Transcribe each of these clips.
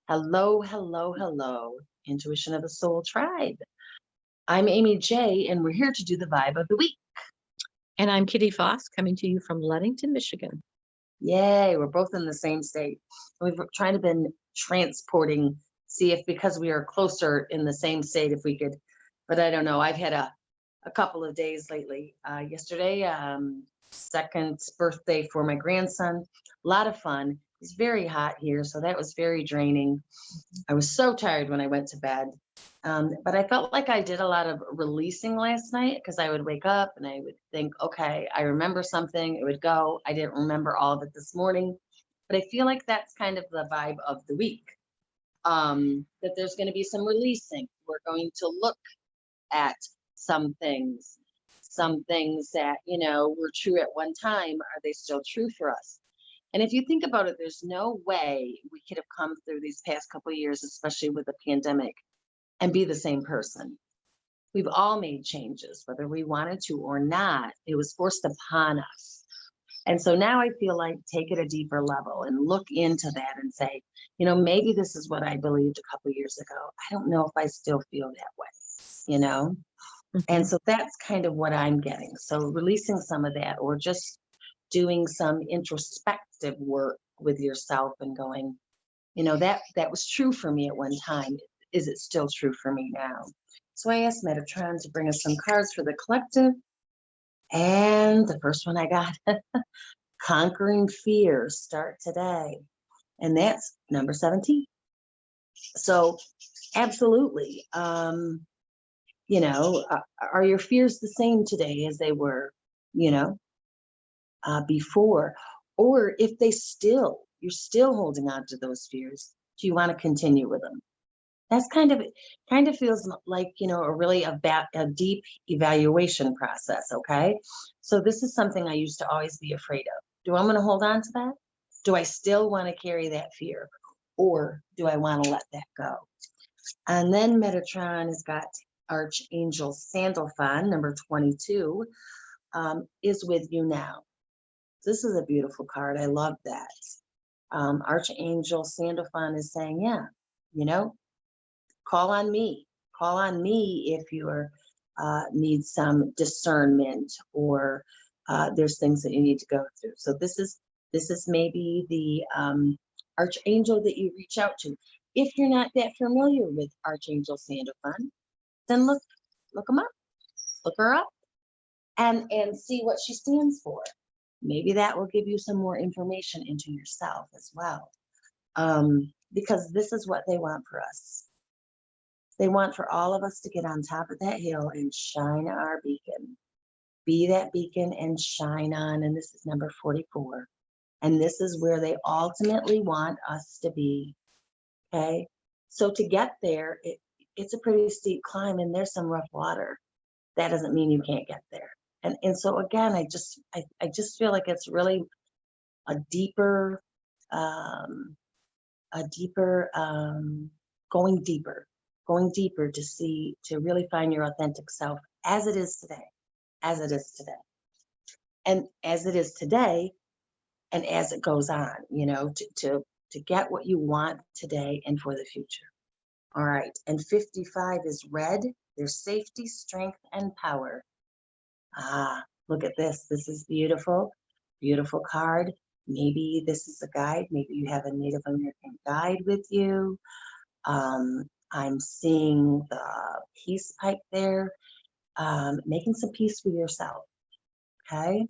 Hello, hello, hello, Intuition of the Soul Tribe. I'm Amy J, and we're here to do the vibe of the week. And I'm Kitty Foss, coming to you from Ludington, Michigan. Yay, we're both in the same state. We've tried to been transporting, see if because we are closer in the same state, if we could, but I don't know. I've had a couple of days lately. Yesterday, second birthday for my grandson. A lot of fun. It's very hot here, so that was very draining. I was so tired when I went to bed. But I felt like I did a lot of releasing last night because I would wake up and I would think, okay, I remember something, it would go. I didn't remember all of it this morning, but I feel like that's kind of the vibe of the week. That there's going to be some releasing. We're going to look at some things that, were true at one time. Are they still true for us? And if you think about it, there's no way we could have come through these past couple of years, especially with the pandemic, and be the same person. We've all made changes, whether we wanted to or not. It was forced upon us. And so now I feel like take it a deeper level and look into that and say, maybe this is what I believed a couple of years ago. I don't know if I still feel that way. And Mhm. so that's kind of what I'm getting. So releasing some of that or just doing some introspective work with yourself and going, that was true for me at one time. Is it still true for me now? So I asked Metatron to bring us some cards for the collective. And the first one I got, Conquering Fear, start today. And that's number 17. So absolutely. Are your fears the same today as they were, you know, before? Or if you're still holding on to those fears, do you want to continue with them? That's kind of feels like, a deep evaluation process. Okay. So this is something I used to always be afraid of. Do I want to hold on to that? Do I still want to carry that fear? Or do I want to let that go? And then Metatron has got Archangel Sandalphon, number 22, is with you now. This is a beautiful card. I love that. Archangel Sandalphon is saying, yeah, you know, call on me. Call on me if you need some discernment or there's things that you need to go through. So this is maybe the archangel that you reach out to. If you're not that familiar with Archangel Sandalphon, then look him up, look her up, and see what she stands for. Maybe that will give you some more information into yourself as well, because this is what they want for us. They want for all of us to get on top of that hill and shine our beacon. Be that beacon and shine on. And this is number 44. And this is where they ultimately want us to be. Okay. So to get there, it's a pretty steep climb and there's some rough water. That doesn't mean you can't get there. And so again, I just feel like it's really a deeper, um, going deeper to really find your authentic self as it is today, as it is today, and as it is today, and as it goes on, to get what you want today and for the future. All right, and 55 is red. There's safety, strength, and power. Look at this. This is beautiful, beautiful card. Maybe this is a guide. Maybe you have a Native American guide with you. I'm seeing the peace pipe there, making some peace with yourself. Okay.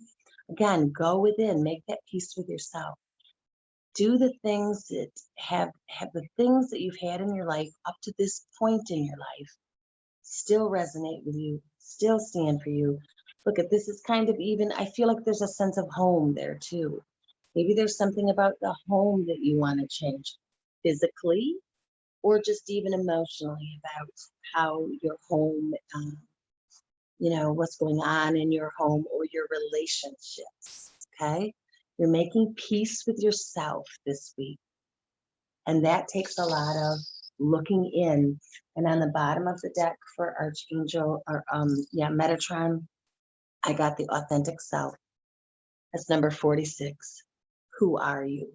Again, go within, make that peace with yourself. Do the things that have the things that you've had in your life up to this point in your life still resonate with you, still stand for you. Look at this is kind of even, I feel like there's a sense of home there too. Maybe there's something about the home that you want to change physically or just even emotionally about how your home, what's going on in your home or your relationships. Okay. You're making peace with yourself this week. And that takes a lot of looking in. And on the bottom of the deck for Archangel or Metatron, I got the authentic self. That's number 46. Who are you?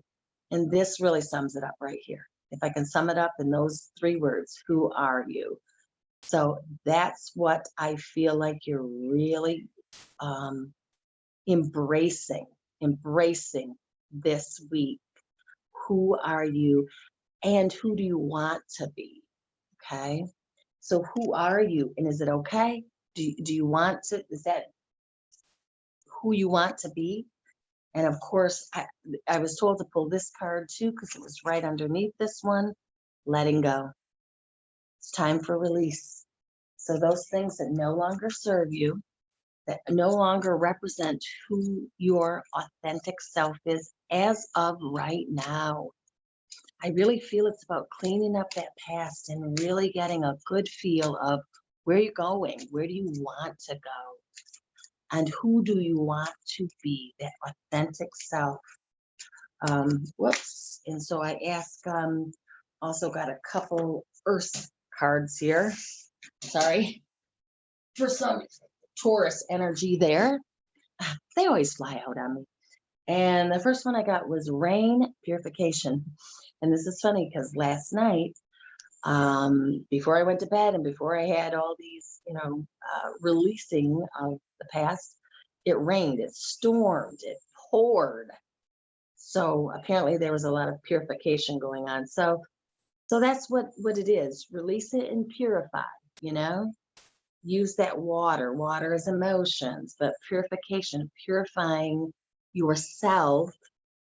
And this really sums it up right here. If I can sum it up in those 3 words, who are you? So that's what I feel like you're really embracing this week. Who are you and who do you want to be? Okay. So who are you? And is it okay? Do you want to, is that who you want to be? And of course, I was told to pull this card too, because it was right underneath this one, letting go. It's time for release. So those things that no longer serve you, that no longer represent who your authentic self is as of right now. I really feel it's about cleaning up that past and really getting a good feel of where you're going, where do you want to go, and who do you want to be, that authentic self. Whoops. And so I also got a couple Earth cards here. Sorry. For some Taurus energy there. They always fly out on me. And the first one I got was rain purification. And this is funny because last night, before I went to bed and before I had all these, releasing of the past, it rained, it stormed, it poured. So apparently there was a lot of purification going on. So that's what it is. Release it and purify, use that water. Water is emotions, but purification, purifying yourself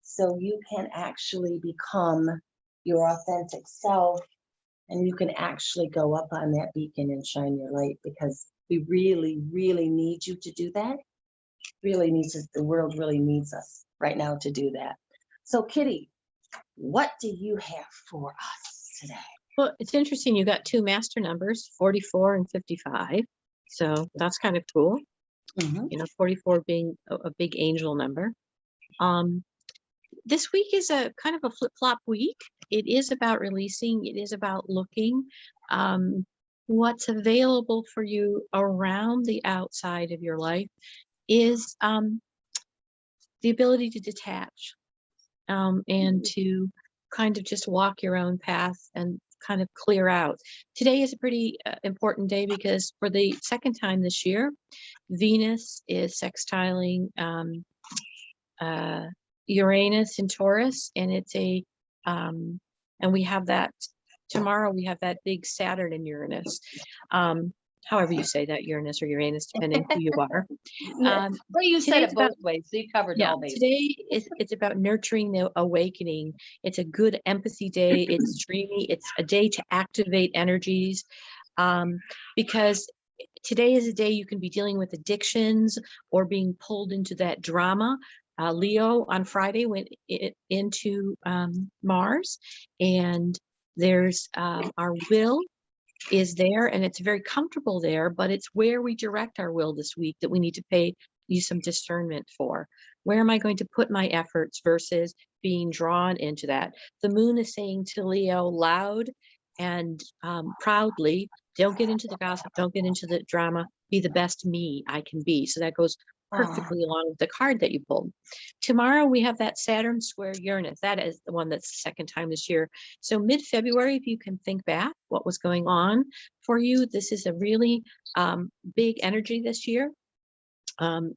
so you can actually become your authentic self and you can actually go up on that beacon and shine your light, because we really, really need you to do that. Really needs us, the world really needs us right now to do that. So Kitty, what do you have for us today? Well, it's interesting. You got 2 master numbers, 44 and 55. So that's kind of cool. 44 being a big angel number. This week is a kind of a flip-flop week. It is about releasing. It is about looking what's available for you around the outside of your life is the ability to detach and to kind of just walk your own path and kind of clear out. Today is a pretty important day because for the second time this year, Venus is sextiling Uranus in Taurus, and it's and we have that tomorrow. We have that big Saturn in Uranus. However you say that, Uranus or Uranus, depending who you are. Well, you said it both ways, so you covered all bases. Today it's about nurturing the awakening. It's a good empathy day. It's dreamy. It's a day to activate energies, because today is a day you can be dealing with addictions or being pulled into that drama. Leo on Friday went into Mars, and there's our will is there, and it's very comfortable there, but it's where we direct our will this week that we need to use some discernment for. Where am I going to put my efforts versus being drawn into that? The moon is saying to Leo loud and proudly, don't get into the gossip, don't get into the drama, be the best me I can be. So that goes perfectly along with the card that you pulled. Tomorrow we have that Saturn square Uranus. That is the one that's the second time this year. So mid-February, if you can think back what was going on for you, this is a really big energy this year.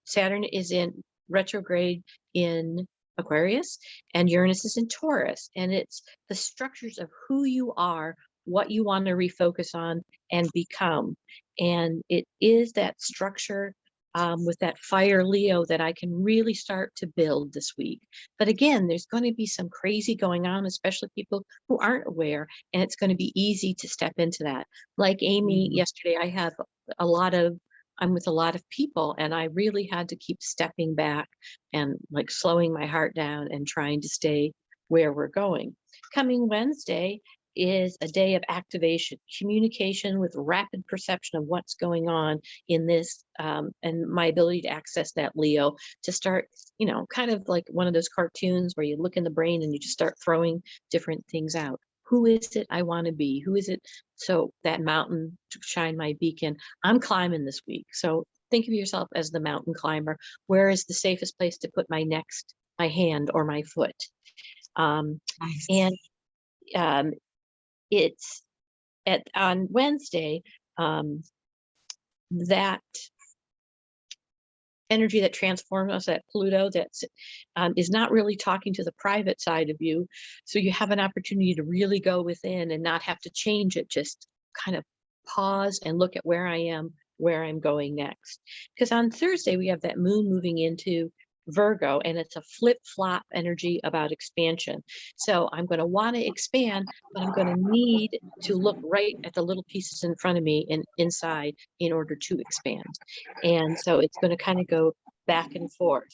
Saturn is in retrograde in Aquarius and Uranus is in Taurus, and it's the structures of who you are, what you want to refocus on and become. And it is that structure with that fire Leo that I can really start to build this week. But again, there's going to be some crazy going on, especially people who aren't aware, and it's going to be easy to step into that. Like Amy yesterday, I'm with a lot of people, and I really had to keep stepping back and like slowing my heart down and trying to stay where we're going. Coming Wednesday is a day of activation, communication with rapid perception of what's going on in this, and my ability to access that Leo to start, kind of like one of those cartoons where you look in the brain and you just start throwing different things out. Who is it I want to be? Who is it? So that mountain to shine my beacon. I'm climbing this week. So think of yourself as the mountain climber. Where is the safest place to put my hand or my foot? Nice. And it's on Wednesday, that energy that transforms us, that Pluto that's is not really talking to the private side of you. So you have an opportunity to really go within and not have to change it, just kind of pause and look at where I am, where I'm going next. Because on Thursday, we have that moon moving into Virgo, and it's a flip-flop energy about expansion. So I'm going to want to expand, but I'm going to need to look right at the little pieces in front of me and inside in order to expand. And so it's going to kind of go back and forth.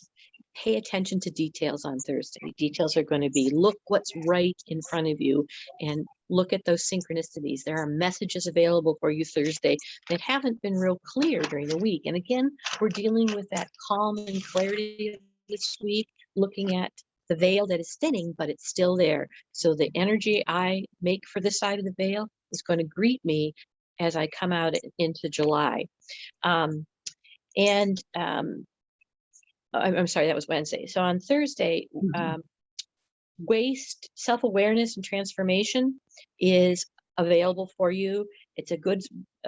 Pay attention to details on Thursday. Details are going to be look what's right in front of you and look at those synchronicities. There are messages available for you Thursday that haven't been real clear during the week. And again, we're dealing with that calm and clarity this week, looking at the veil that is thinning, but it's still there. So the energy I make for this side of the veil is going to greet me as I come out into July. I'm sorry, that was Wednesday. So on Thursday, waste, self-awareness, and transformation is available for you. It's a good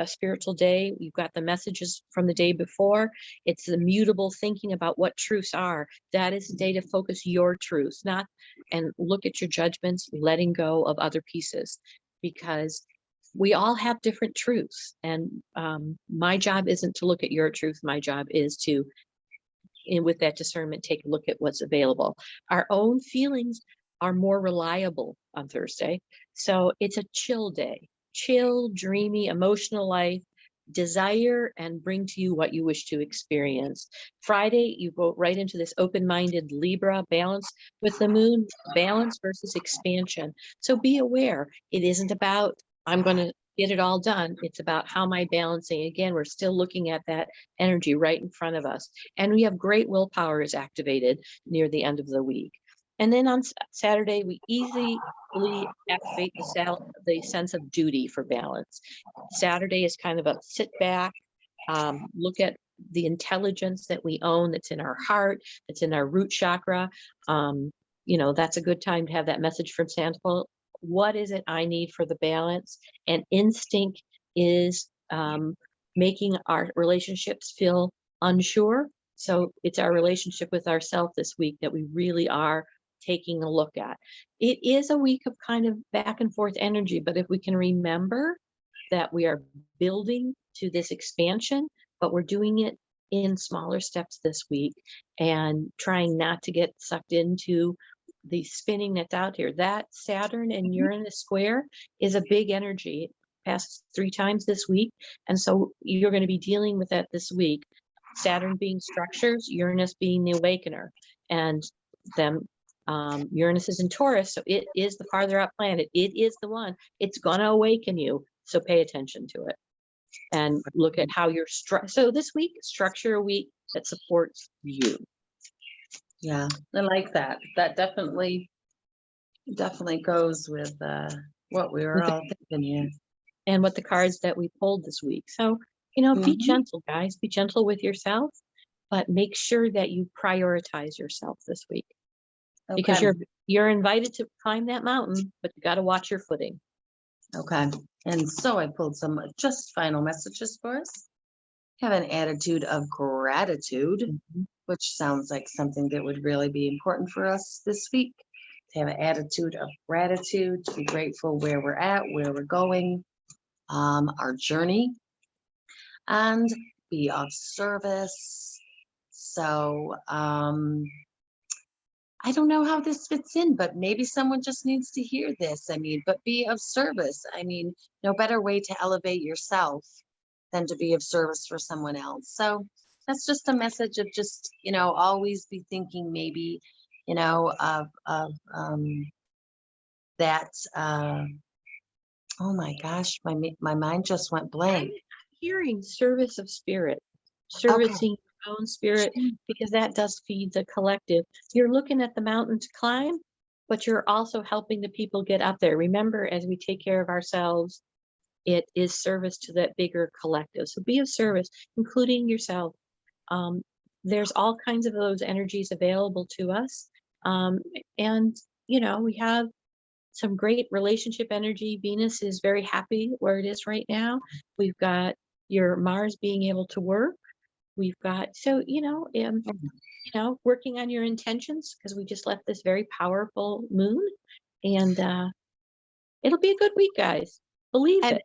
spiritual day. You've got the messages from the day before. It's the mutable thinking about what truths are. That is the day to focus your truths, not and look at your judgments, letting go of other pieces, because we all have different truths. And my job isn't to look at your truth. My job is to, and with that discernment, take a look at what's available. Our own feelings are more reliable on Thursday. So it's a chill day, chill, dreamy, emotional life, desire, and bring to you what you wish to experience. Friday, you go right into this open-minded Libra balance with the moon, balance versus expansion. So be aware, it isn't about, I'm going to get it all done. It's about how am I balancing? Again, we're still looking at that energy right in front of us. And we have great willpower is activated near the end of the week. And then on Saturday, we easily activate the sense of duty for balance. Saturday is kind of a sit back, look at the intelligence that we own that's in our heart, that's in our root chakra. That's a good time to have that message from Santa. What is it I need for the balance? And instinct is making our relationships feel unsure. So it's our relationship with ourselves this week that we really are taking a look at. It is a week of kind of back and forth energy, but if we can remember that we are building to this expansion, but we're doing it in smaller steps this week and trying not to get sucked into the spinning that's out here. That Saturn and Uranus square is a big energy. It passes 3 times this week. And so you're going to be dealing with that this week. Saturn being structures, Uranus being the awakener. And them Uranus is in Taurus, so it is the farther out planet. It is the one. It's going to awaken you. So pay attention to it and look at how you're so this week, structure a week that supports you. Yeah, I like that. That definitely goes with what we were all thinking here. And what the cards that we pulled this week. So, be gentle, guys. Be gentle with yourself, but make sure that you prioritize yourself this week. Because you're invited to climb that mountain, but you got to watch your footing. Okay. And so I pulled some just final messages for us. Have an attitude of gratitude, which sounds like something that would really be important for us this week. To have an attitude of gratitude, to be grateful where we're at, where we're going, our journey, and be of service. So, I don't know how this fits in, but maybe someone just needs to hear this. But be of service. No better way to elevate yourself than to be of service for someone else. So that's just a message of just, always be thinking maybe, of that. Oh my gosh, my mind just went blank. Hearing service of spirit, servicing your own spirit, because that does feed the collective. You're looking at the mountain to climb, but you're also helping the people get up there. Remember, as we take care of ourselves, it is service to that bigger collective. So be of service, including yourself. There's all kinds of those energies available to us. And, we have some great relationship energy. Venus is very happy where it is right now. We've got your Mars being able to work. We've got, so, working on your intentions, because we just left this very powerful moon, and it'll be a good week, guys. Believe And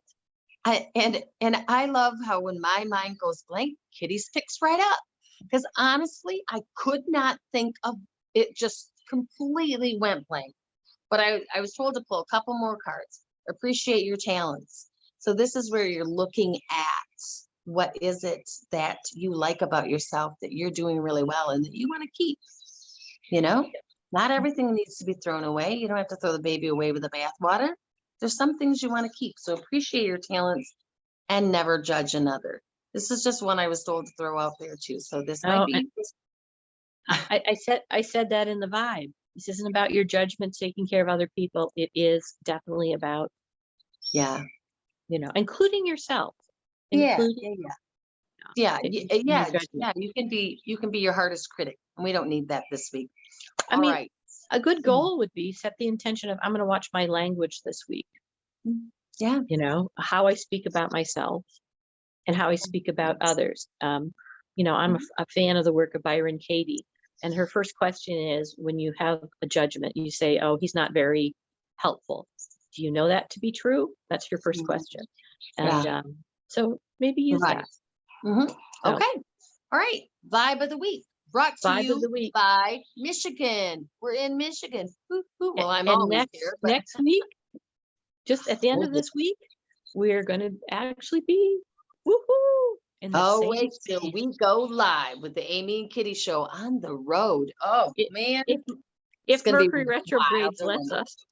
it. I love how when my mind goes blank, Kitty's picks right up. Because honestly, I could not think of it, just completely went blank. But I was told to pull a couple more cards. Appreciate your talents. So this is where you're looking at what is it that you like about yourself that you're doing really well and that you want to keep. Not everything needs to be thrown away. You don't have to throw the baby away with the bathwater. There's some things you want to keep. So appreciate your talents and never judge another. This is just one I was told to throw out there too. So this might be. I said that in the vibe. This isn't about your judgments, taking care of other people. It is definitely about, including yourself. Yeah. You You can be your hardest critic, and we don't need that this week. I mean, a good goal would be set the intention of, I'm going to watch my language this week. Yeah. How I speak about myself and how I speak about others. I'm a fan of the work of Byron Katie. And her first question is, when you have a judgment, you say, oh, he's not very helpful. Do you know that to be true? That's your first question. And so maybe use that. So, okay. All right. Vibe of the week. Brought to you by Michigan. We're in Michigan. Well, I'm always here. But next week, just at the end of this week, we're going to actually be wait till we go live with the Amy and Kitty show on the road. Oh, man. If Mercury retrogrades lets us.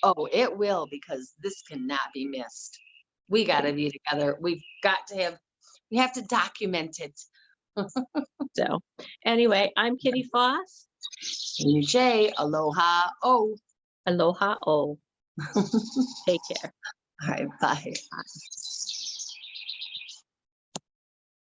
Oh, it will, because this cannot be missed. We got to be together. We have to document it. So anyway, I'm Kitty Foss. Amy J. Aloha. Aloha. Take care. All right. Bye.